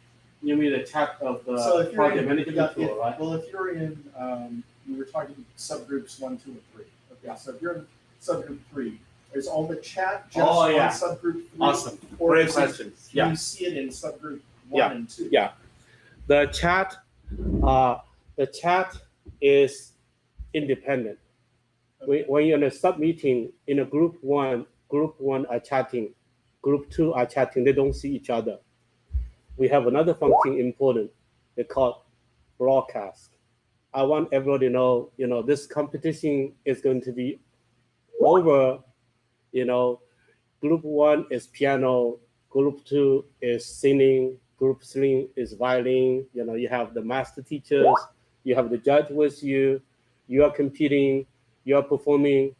You mean the chat of the So if you're project in, management tool, right? Well, if you're in, we were talking subgroups 1, 2, and 3. Okay, Yeah. so if you're in subgroup 3, is all the chat just Oh, on yeah. subgroup 3? Awesome. Or Great is questions. Can Yeah. you see it in subgroup 1 Yeah. and 2? Yeah. The chat is independent. When you're in a sub meeting in a group one are chatting, group 2 are chatting, they don't see each other. We have another function important, they call broadcast. I want everybody to know, this competition is going to be over, group 1 is piano, group 2 is singing, group 3 is violin, you have the master teachers, you have the judge with you, you are competing, you are performing,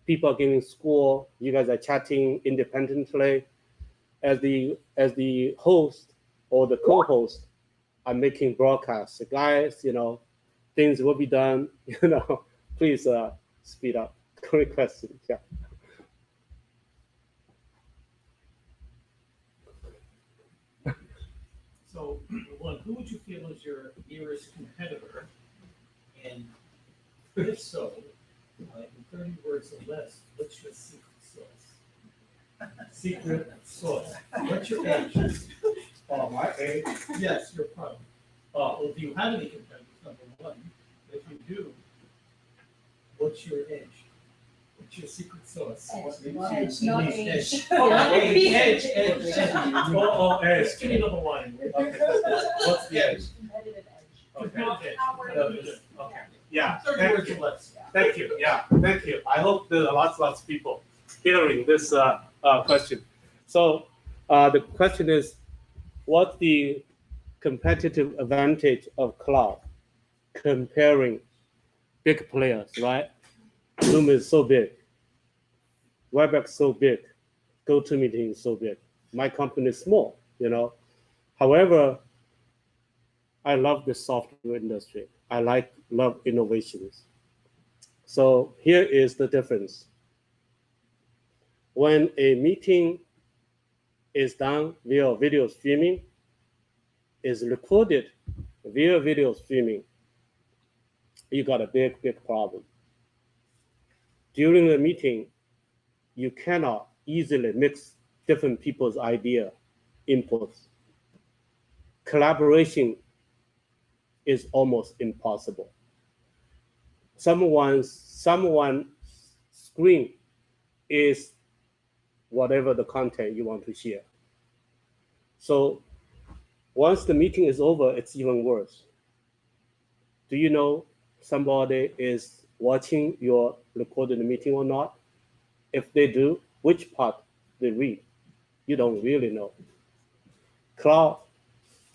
people are giving score, you guys are chatting independently. As the host or the co-host, I'm making broadcasts. So guys, things will be done, please speed up. Great question. Yeah. So, one, who would you feel is your nearest competitor? And if so, in 30 words or less, what's your secret sauce? Secret sauce. What's your edge? Oh, my age? Yes, your problem. Well, do you have any competitors, number one? If you do, what's your edge? What's your secret sauce? Edge, not age. Oh, edge. Oh, edge. Give me number one. Okay. What's the edge? Competitive edge. Competitive edge. Okay. Yeah. 30 words or less. Thank you. Yeah. Thank you. I hope there are lots of people hearing this question. So the question is, what's the competitive advantage of cloud comparing big players, right? Zoom is so big. Webex so big. GoToMeeting is so big. My company is small, However, I love the software industry. I love innovations. So here is the difference. when a meeting is done via video streaming, is recorded via video streaming, you got a big problem. During the meeting, you cannot easily mix different people's idea inputs. Collaboration is almost impossible. Someone's screen is whatever the content you want to share. So once the meeting is over, it's even worse. Do you know somebody is watching your recorded meeting or not? If they do, which part they read? You don't really know. Cloud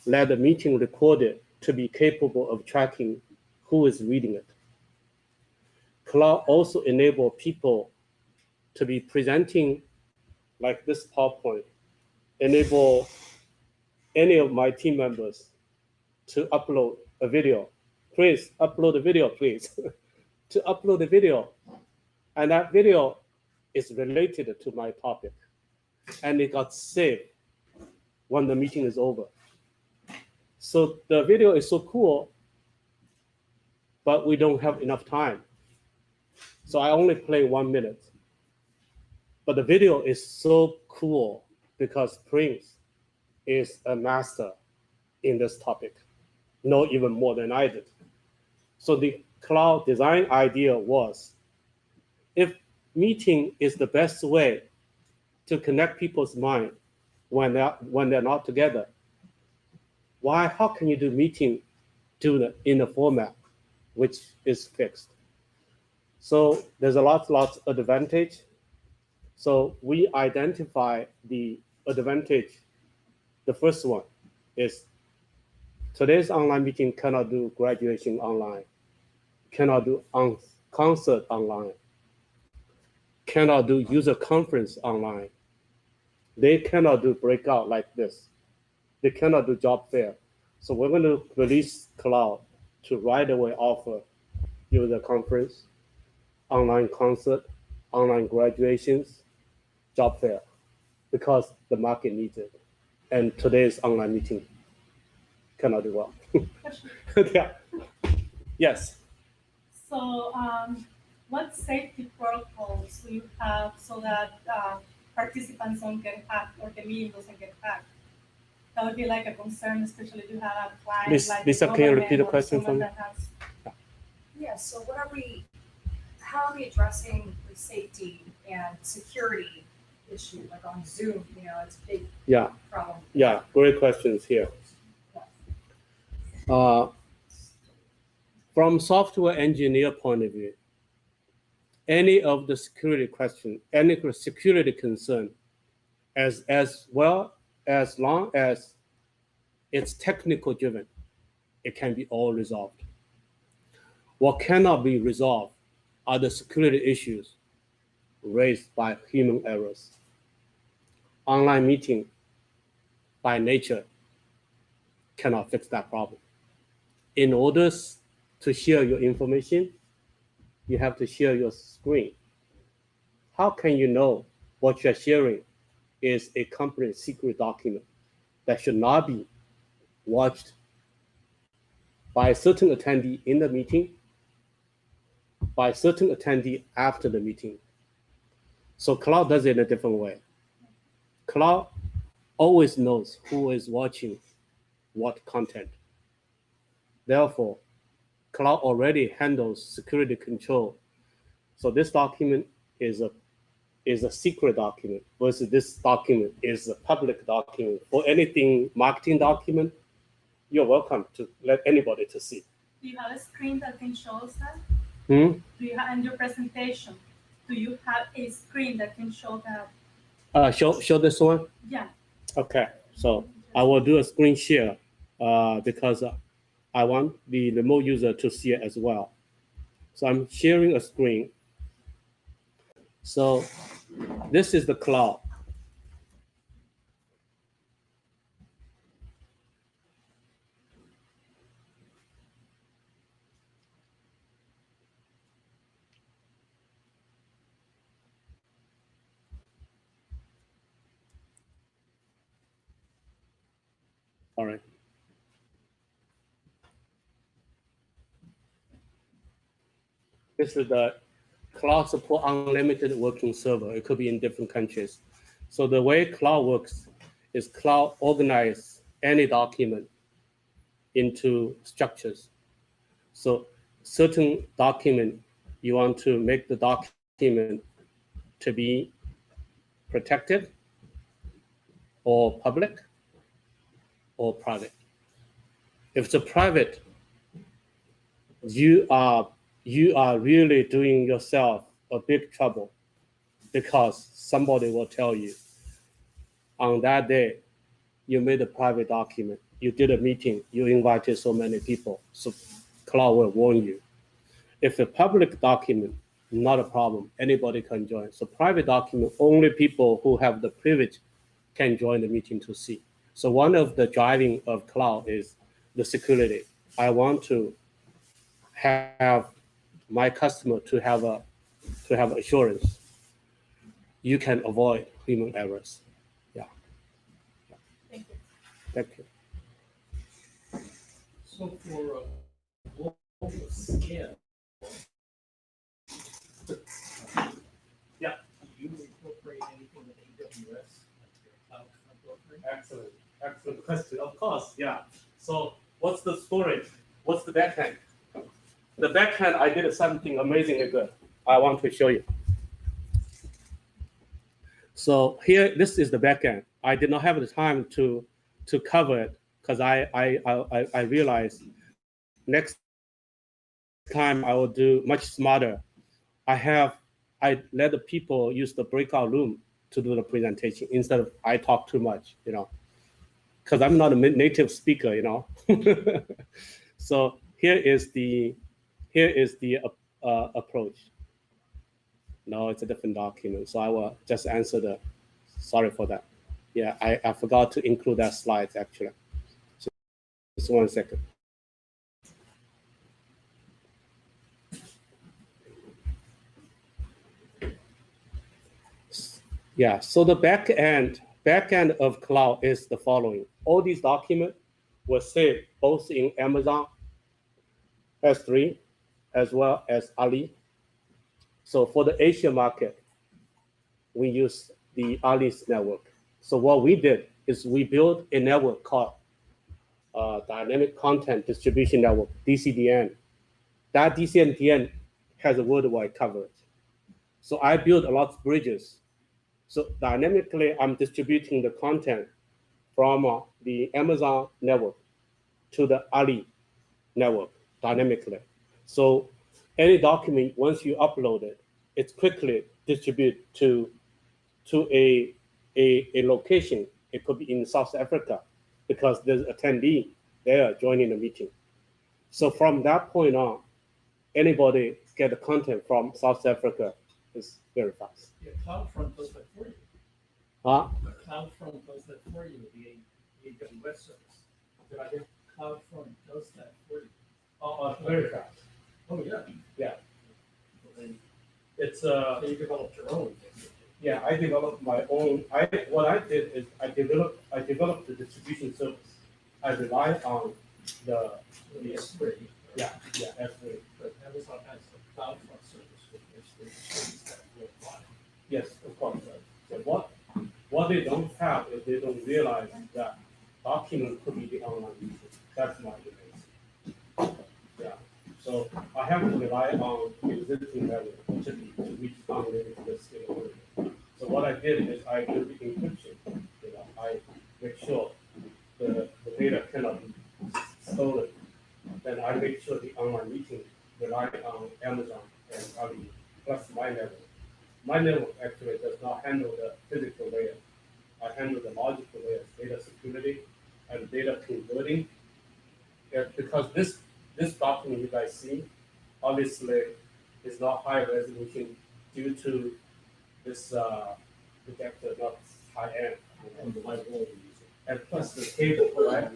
let the meeting recorded to be capable of tracking who is reading it. Cloud also enable people to be presenting like this PowerPoint, enable any of my team members to upload a video. Please upload a video, please. To upload a video. And that video is related to my topic. And it got saved when the meeting is over. So the video is so cool, but we don't have enough time. So I only play 1 minute. But the video is so cool because Prince is a master in this topic, know even more than I did. So the cloud design idea was, if meeting is the best way to connect people's mind when they're not together, how can you do meeting in a format which is fixed? So there's a lot of advantage. So we identify the advantage. The first one is today's online meeting cannot do graduation online, cannot do concert online, cannot do user conference online. They cannot do breakout like this. They cannot do job fair. So we're going to release cloud to right away offer user conference, online concert, online graduations, job fair, because the market needs it. And today's online meeting cannot do well. Yeah. Yes. So what safety protocols do you have so that participants don't get hacked or the meeting doesn't get hacked? That would be like a concern, especially if you have a client like Lisa, can you repeat the question for me? Yeah, so how are we addressing the safety and security issue, like on Zoom, it's a big problem. Yeah, great questions here. From software engineer point of view, any of the security question, any security concern, as long as it's technical driven, it can be all resolved. What cannot be resolved are the security issues raised by human errors. Online meeting, by nature, cannot fix that problem. In order to share your information, you have to share your screen. How can you know what you're sharing is a company secret document that should not be watched by a certain attendee in the meeting, by a certain attendee after the meeting? So cloud does it in a different way. Cloud always knows who is watching what content. Therefore, cloud already handles security control. So this document is a secret document versus this document is a public document. For anything marketing document, you're welcome to let anybody to see. Do you have a screen that can show us that? Do you have in your presentation? Do you have a screen that can show that? Show this one? Yeah. Okay, so I will do a screen share because I want the remote user to see it as well. So I'm sharing a screen. So this is the cloud. All right. This is the cloud support unlimited working server. It could be in different countries. So the way cloud works is cloud organize any document into structures. So certain document, you want to make the document to be protected or public or private. If it's a private, you are really doing yourself a big trouble, because somebody will tell you on that day you made a private document, you did a meeting, you invited so many people, so cloud will warn you. If a public document, not a problem, anybody can join. So private document, only people who have the privilege can join the meeting to see. So one of the driving of cloud is the security. I want to have my customer to have assurance you can avoid human errors. Yeah. Thank you. Thank you. So for a global scale, yeah, do you incorporate anything with AWS, like your cloud offering? Excellent question. Of course, yeah. So what's the storage? What's the backend? The backend, I did something amazingly good. I want to show you. So here, this is the backend. I did not have the time to cover it, because I realized next time I will do much smarter. I let the people use the breakout room to do the presentation instead of I talk too much, because I'm not a native speaker, So here is the approach. No, it's a different document. So I will just answer sorry for that. Yeah, I forgot to include that slide actually. So just 1 second. Yeah, so the back end of cloud is the following. All these documents were saved both in Amazon S3 as well as Ali. So for the Asia market, we use the Ali's network. So what we did is we built a network called Dynamic Content Distribution Network, DCDN. That DCDN has a worldwide coverage. So I built a lot of bridges. So dynamically, I'm distributing the content from the Amazon network to the Ali network dynamically. So any document, once you upload it, it's quickly distributed to a location. It could be in South Africa, because there's attendee there joining the meeting. So from that point on, anybody get the content from South Africa is very fast. Yeah, CloudFront does that for you. CloudFront does that for you, the AWS service. Did I get? CloudFront does that for you. Oh, very fast. Oh, yeah. Yeah. It's So you developed your own. yeah, I developed my own. What I did is I developed the distribution service. I rely on the S3. yeah S3. But Amazon has a CloudFront service with S3 service that will apply. Yes, of course. So what they don't have is they don't realize that document could be the online meeting. That's my belief. Yeah. So I have to rely on existing network to reach unlimited scalability. So what I did is I do the encryption. I make sure the data cannot be stolen. Then I make sure the online meeting rely on Amazon and Ali plus my network. My network actually does not handle the physical layer. I handle the logical layers, data security and data converting. Yeah, because this document you guys see, obviously, is not high resolution due to this projector not high end and the light wall we're using. And plus the cable, right?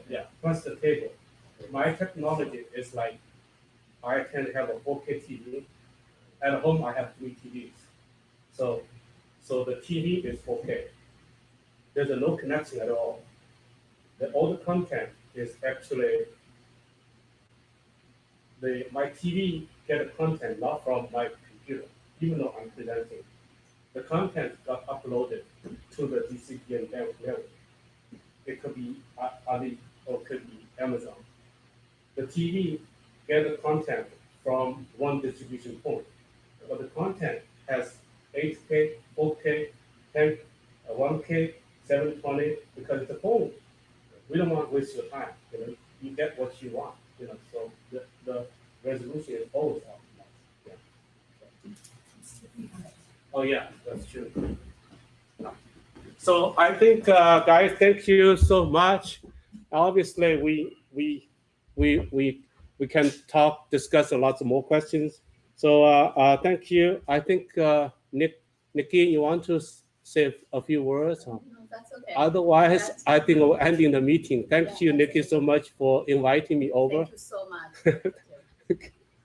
Yeah, plus the cable. My technology is like I can have a 4K TV. At home, I have 3 TVs. So the TV is 4K. There's no connection at all. all the content is actually my TV get the content not from my computer, even though I'm presenting. The content got uploaded to the DCP and network. It could be Ali or it could be Amazon. The TV get the content from one distribution point, but the content has 8K, 4K, 10, 1K, 720 because it's a phone. We don't want to waste your time. You get what you want. So the resolution is always optimized. Yeah. Oh yeah, that's true. So I think, guys, thank you so much. Obviously, we can discuss a lot more questions. So thank you. I think Nikki, you want to say a few words? No, that's okay. Otherwise, I think we're ending the meeting. Thank you, Nikki, so much for inviting me over. Thank you so much.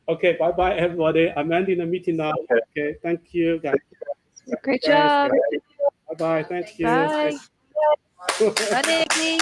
Okay, bye-bye, everybody. I'm ending the meeting now. Okay, thank you, guys. Great job. Bye-bye, thank you. Bye. Bye, Nikki.